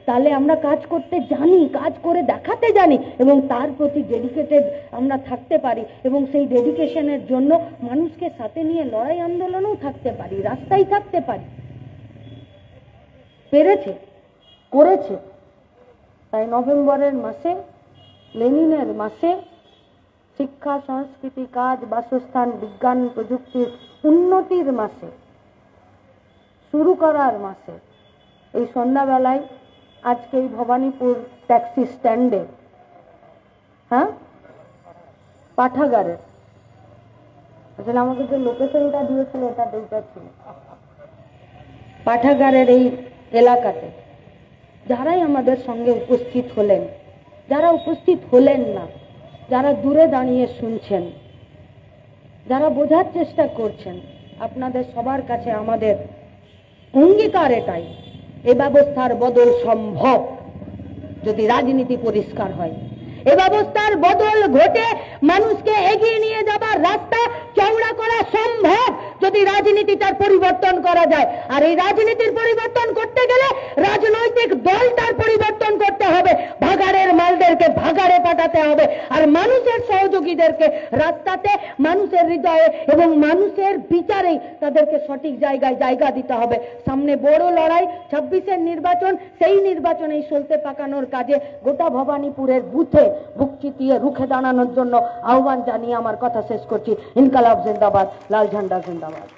তাহলে আমরা কাজ করতে জানি, কাজ করে দেখাতে জানি এবং তার প্রতি ডেডিকেটেড আমরা থাকতে পারি এবং সেই ডেডিকেশনের জন্য মানুষকে সাথে নিয়ে লড়াই আন্দোলনেও থাকতে পারি, রাস্তায় থাকতে পারি। পেরেছে, করেছে। তাই নভেম্বরের মাসে, লেনিনের মাসে, শিক্ষা, সংস্কৃতি, কাজ, বাসস্থান, বিজ্ঞান, প্রযুক্তির উন্নতির মাসে, শুরু করার মাসে, এই সন্ধ্যাবেলায় আজকে এই ভবানীপুর ট্যাক্সি স্ট্যান্ডে, হ্যাঁ, পাঠাগারের, আসলে আমাকে যে লোকেশনটা দিয়েছিল এটা দুইটা ছিল, পাঠাগারের এই এলাকাতে যারাই আমাদের সঙ্গে উপস্থিত হলেন, যারা উপস্থিত হলেন না, যারা দূরে দাঁড়িয়ে শুনছেন, যারা বোঝার চেষ্টা করছেন, আপনাদের সবার কাছে আমাদের অঙ্গীকার এটাই, এ ব্যবস্থার বদল সম্ভব যদি রাজনীতি পরিষ্কার হয়। এ ব্যবস্থার বদল ঘটে মানুষকে এগিয়ে নিয়ে যাবার রাস্তা চওড়া করা সম্ভব যদি রাজনীতিটার পরিবর্তন করা যায়। আর এই রাজনীতির পরিবর্তন করতে গেলে রাজনৈতিক দলটার পরিবর্তন করতে হবে, ভাগাড়ের মালদেরকে ভাগাড়ে পাঠাতে হবে, আর মানুষের সহযোগীদেরকে রাস্তাতে, মানুষের হৃদয়ে এবং মানুষের বিচারেই তাদেরকে সঠিক জায়গায় জায়গা দিতে হবে। সামনে বড় লড়াই, 26-এর নির্বাচন, সেই নির্বাচনে সলতে পাকানোর কাজে গোটা ভবানীপুরের বুথে বুক চিতিয়ে রুখে দাঁড়ানোর জন্য আহ্বান জানিয়ে আমার কথা শেষ করছি। ইনকালাব জিন্দাবাদ, লাল ঝান্ডা জিন্দাবাদ।